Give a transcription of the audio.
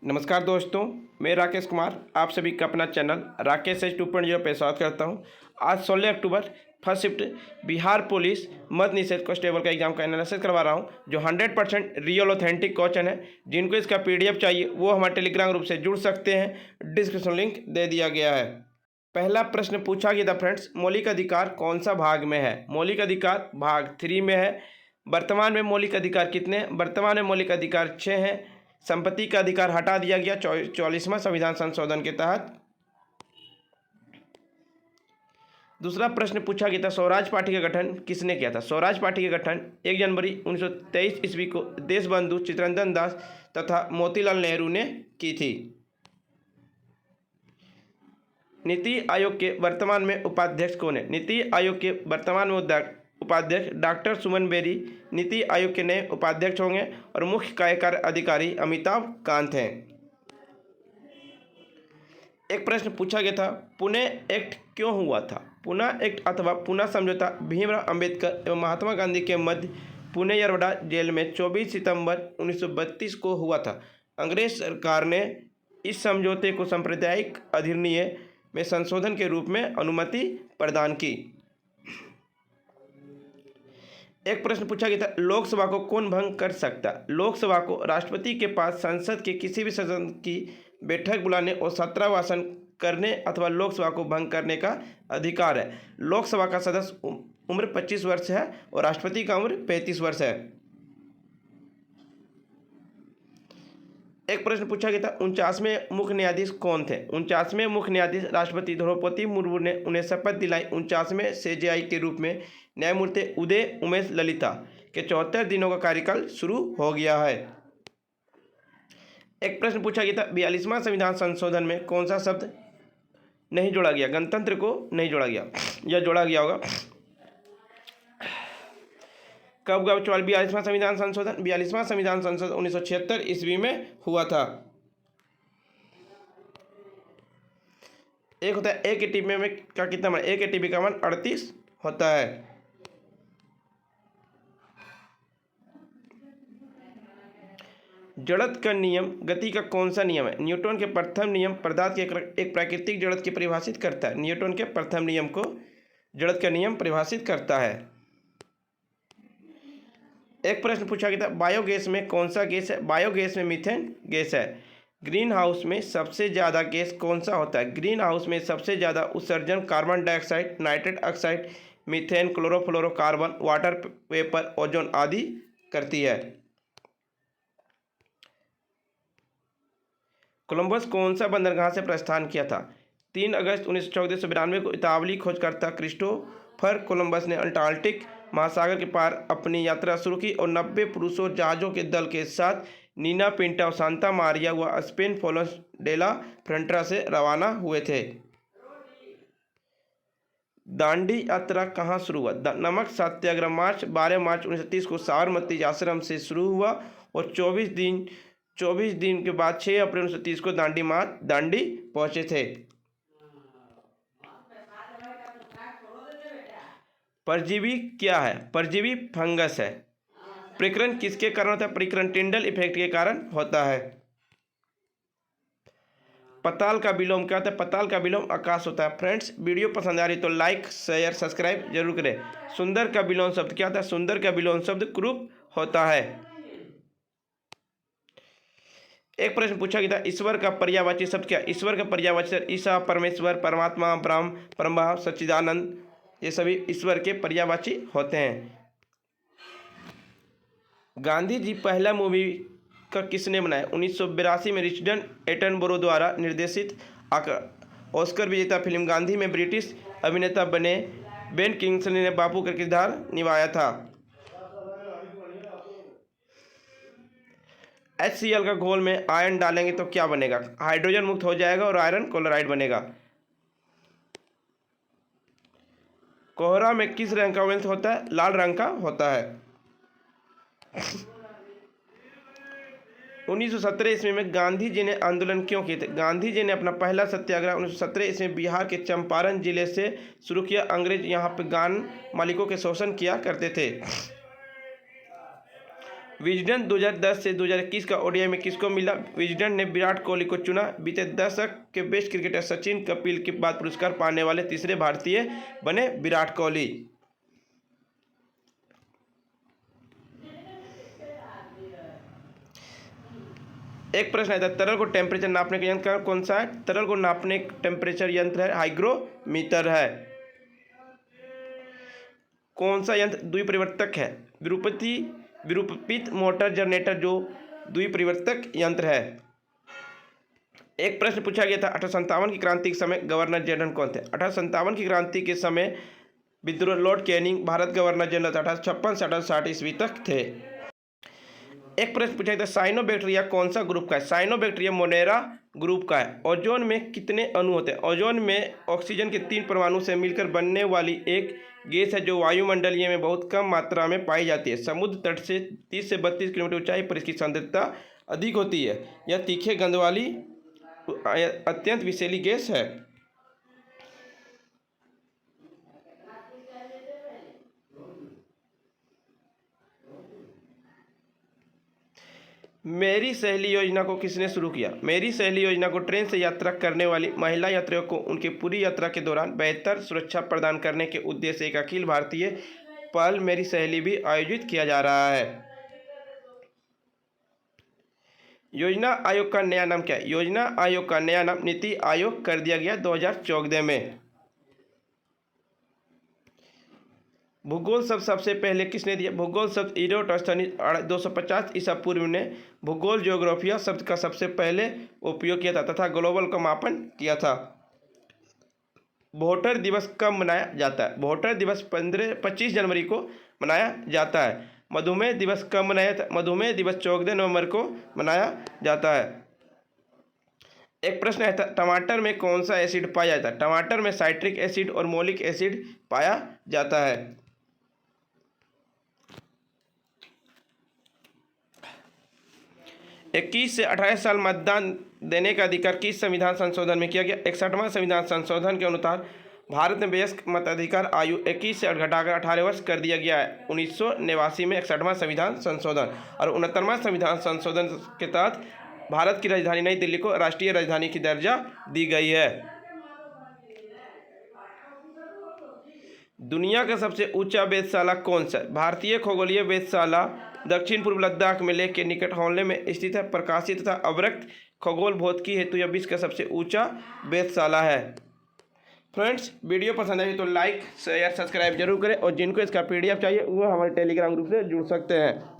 नमस्कार दोस्तों, मैं राकेश कुमार आप सभी का अपना चैनल राकेश एच 2.0 पे स्वागत करता हूं। आज 16 October first shift Bihar police मद्य निषेध कांस्टेबल का एग्जाम का एनालिसिस करवा रहा हूं, जो 100% रियल ऑथेंटिक क्वेश्चन है। जिनको इसका PDF चाहिए वो हमारे टेलीग्राम ग्रुप से जुड़ सकते हैं, डिस्क्रिप्शन लिंक दे दिया गया है। पहला प्रश्न पूछा गया था फ्रेंड्स, मौलिक अधिकार कौन सा भाग में है? मौलिक अधिकार भाग 3 में है। वर्तमान में मौलिक अधिकार कितने हैं? वर्तमान में मौलिक अधिकार 6 हैं। संपत्ति का अधिकार हटा दिया गया 44वां संविधान संशोधन के तहत। दूसरा प्रश्न पूछा गया था, स्वराज पार्टी का गठन किसने किया था? स्वराज पार्टी का गठन 1 जनवरी 1923 ईस्वी को देशबंधु चित्तरंजन दास तथा मोतीलाल नेहरू ने की थी। नीति आयोग के वर्तमान में उपाध्यक्ष कौन है? नीति आयोग के वर्तमान में उपाध्यक्ष डॉक्टर सुमन बेरी नीति आयोग के नए उपाध्यक्ष होंगे और मुख्य कार्यकारी अधिकारी अमिताभ कांत हैं। एक प्रश्न पूछा गया था, पुणे एक्ट क्यों हुआ था? पुणे एक्ट अथवा पुणे समझौता भीमराव अंबेडकर एवं महात्मा गांधी के मध्य पुणे यरवड़ा जेल में 24 सितंबर 1932 को हुआ था। अंग्रेज सरकार ने इस समझौते को सांप्रदायिक अधिनियम में संशोधन के रूप में अनुमति प्रदान की। एक प्रश्न पूछा गया था, लोकसभा को कौन भंग कर सकता है? लोकसभा को राष्ट्रपति के पास संसद के किसी भी सदन की बैठक बुलाने और सत्रावसान करने अथवा लोकसभा को भंग करने का अधिकार है। लोकसभा का सदस्य उम्र 25 वर्ष है और राष्ट्रपति का उम्र 35 वर्ष है। एक प्रश्न पूछा गया था, 49वें मुख्य न्यायाधीश कौन थे? 49वें मुख्य न्यायाधीश राष्ट्रपति द्रौपदी मुर्मू ने उन्हें शपथ दिलाई। 49वें CJI के रूप में न्यायमूर्ति उदय उमेश ललिता के 74 दिनों का कार्यकाल शुरू हो गया है। एक प्रश्न पूछा गया था, 42वां संविधान संशोधन में कौन सा शब्द नहीं जोड़ा गया? गणतंत्र को नहीं जोड़ा गया या जोड़ा गया होगा। कब हुआ 42वां संविधान संशोधन? 42वां संविधान संशोधन 1976 ईस्वी में हुआ था। एक होता है एक ATP में का कितना मान? एक ATP का मान 38 होता है। जड़त्व का नियम गति का कौन सा नियम है? न्यूटन के प्रथम नियम पदार्थ के एक प्राकृतिक जड़त्व की परिभाषित करता है। न्यूटन के प्रथम नियम को जड़त्व का नियम परिभाषित करता है। एक प्रश्न पूछा गया था, बायोगैस में कौन सा गैस है? बायोगैस में मीथेन गैस है। ग्रीन हाउस में सबसे ज़्यादा गैस कौन सा होता है? ग्रीन हाउस में सबसे ज़्यादा उत्सर्जन carbon dioxide, nitrous oxide, methane, chlorofluorocarbon, water vapour, ozone आदि करती है। कोलंबस कौन सा बंदरगाह से प्रस्थान किया था? 3 अगस्त 1914 को इतालवी खोजकर्ता क्रिस्टोफर कोलंबस ने अंटार्कटिक महासागर के पार अपनी यात्रा शुरू की और 90 पुरुषों जहाज़ों के दल के साथ नीना पिंटा और सांता मारिया व स्पेन फोलोस डेला फ्रंटरा से रवाना हुए थे। दांडी यात्रा कहाँ शुरू हुआ? नमक सत्याग्रह 12 मार्च 1930 को साबरमती आश्रम से शुरू हुआ और 24 दिन के बाद 6 अप्रैल 1930 को दांडी पहुंचे थे। परजीवी क्या है? परजीवी फंगस है। प्रकीर्णन किसके कारण होता है? प्रकीर्णन टिंडल इफेक्ट के कारण होता है। पताल का विलोम क्या होता है? पताल का विलोम आकाश होता है। फ्रेंड्स, वीडियो पसंद आ रही तो लाइक शेयर सब्सक्राइब जरूर करें। सुंदर का विलोम शब्द क्या होता है? सुंदर का विलोम शब्द कुरूप होता है। एक प्रश्न पूछा गया था, ईश्वर का पर्यायवाची शब्द क्या? ईश्वर का पर्यायवाची शब्द ईसा, परमेश्वर, परमात्मा, ब्रह्म, परमभाव, सच्चिदानंद, ये सभी ईश्वर के पर्यायवाची होते हैं। गांधी जी पहला मूवी का किसने बनाया? 1982 में रिचर्ड एटनबरो द्वारा निर्देशित ऑस्कर विजेता फिल्म गांधी में ब्रिटिश अभिनेता बने बेन किंग्सले ने बापू का किरदार निभाया था। HCl का घोल में आयरन डालेंगे तो क्या बनेगा? हाइड्रोजन मुक्त हो जाएगा और आयरन क्लोराइड बनेगा। कोहरा में किस रंग का ऑरेंज होता है? लाल रंग का होता है। 1917 ईस्वी में गांधी जी ने आंदोलन क्यों किए थे? गांधी जी ने अपना पहला सत्याग्रह 1917 ईस्वी में बिहार के चंपारण जिले से शुरू किया। अंग्रेज यहाँ पर गान मालिकों के शोषण किया करते थे। विजडन 2010 से 2021 का ओडीआई में किसको मिला? विजडन ने विराट कोहली को चुना। बीते दशक के बेस्ट क्रिकेटर सचिन कपिल के बाद पुरस्कार पाने वाले तीसरे भारतीय बने विराट कोहली। एक प्रश्न आता है, तरल को टेम्परेचर नापने का यंत्र कौन सा है? तरल को नापने टेम्परेचर यंत्र है हाइग्रोमीटर है। कौन सा यंत्र द्विपरिवर्तक है? विरूपित मोटर जनरेटर जो द्विपरिवर्तक यंत्र है। एक प्रश्न पूछा गया था, 1857 की क्रांति के समय गवर्नर जनरल कौन थे? 1857 की क्रांति के समय विद्रोह Lord Canning Bharat governor general 1856 से 1860 ईस्वी तक थे। एक प्रश्न पूछा था, साइनोबैक्टीरिया कौन सा ग्रुप का है? साइनोबैक्टीरिया मोनेरा ग्रुप का है। ओजोन में कितने अणु होते हैं? ओजोन में ऑक्सीजन के 3 परमाणु से मिलकर बनने वाली एक गैस है जो वायुमंडलीय में बहुत कम मात्रा में पाई जाती है। समुद्र तट से 30 से 32 किलोमीटर ऊंचाई पर इसकी सांद्रता अधिक होती है। यह तीखे गंध वाली अत्यंत विषैली गैस है। मेरी सहेली योजना को किसने शुरू किया? मेरी सहेली योजना को ट्रेन से यात्रा करने वाली महिला यात्रियों को उनकी पूरी यात्रा के दौरान बेहतर सुरक्षा प्रदान करने के उद्देश्य से एक अखिल भारतीय पहल मेरी सहेली भी आयोजित किया जा रहा है। योजना आयोग का नया नाम क्या है? योजना आयोग का नया नाम नीति आयोग कर दिया गया 2014 में। भूगोल शब्द सबसे पहले किसने दिया? भूगोल शब्द इरोटोस्थनीज 250 ईसा पूर्व ने भूगोल ज्योग्राफिया शब्द का सबसे पहले उपयोग किया था तथा ग्लोबल का मापन किया था। वोटर दिवस कब मनाया जाता है? वोटर दिवस 25 जनवरी को मनाया जाता है। मधुमेह दिवस कब मनाया जाता है? मधुमेह दिवस 14 नवंबर को मनाया जाता है। एक प्रश्न है, टमाटर में कौन सा एसिड पाया जाता है? टमाटर में साइट्रिक एसिड और मोलिक एसिड पाया जाता है। 21 से 28 साल मतदान देने का अधिकार किस संविधान संशोधन में किया गया? 61वां संविधान संशोधन के अनुसार भारत में वयस्क मताधिकार आयु 21 से घटाकर 18 वर्ष कर दिया गया है। 1989 में 61वां संविधान संशोधन और 69वां संविधान संशोधन के तहत भारत की राजधानी नई दिल्ली को राष्ट्रीय राजधानी की दर्जा दी गई है। दुनिया का सबसे ऊंचा वेधशाला कौन सा है? भारतीय खगोलीय वेधशाला दक्षिण पूर्व लद्दाख में लेह के निकट हौले में स्थित है। प्रकाशित तथा अवरक्त खगोल भौतिकी हेतु यह विश्व का सबसे ऊंचा वेधशाला है। फ्रेंड्स, वीडियो पसंद आई तो लाइक शेयर सब्सक्राइब जरूर करें और जिनको इसका PDF चाहिए वो हमारे टेलीग्राम ग्रुप से जुड़ सकते हैं।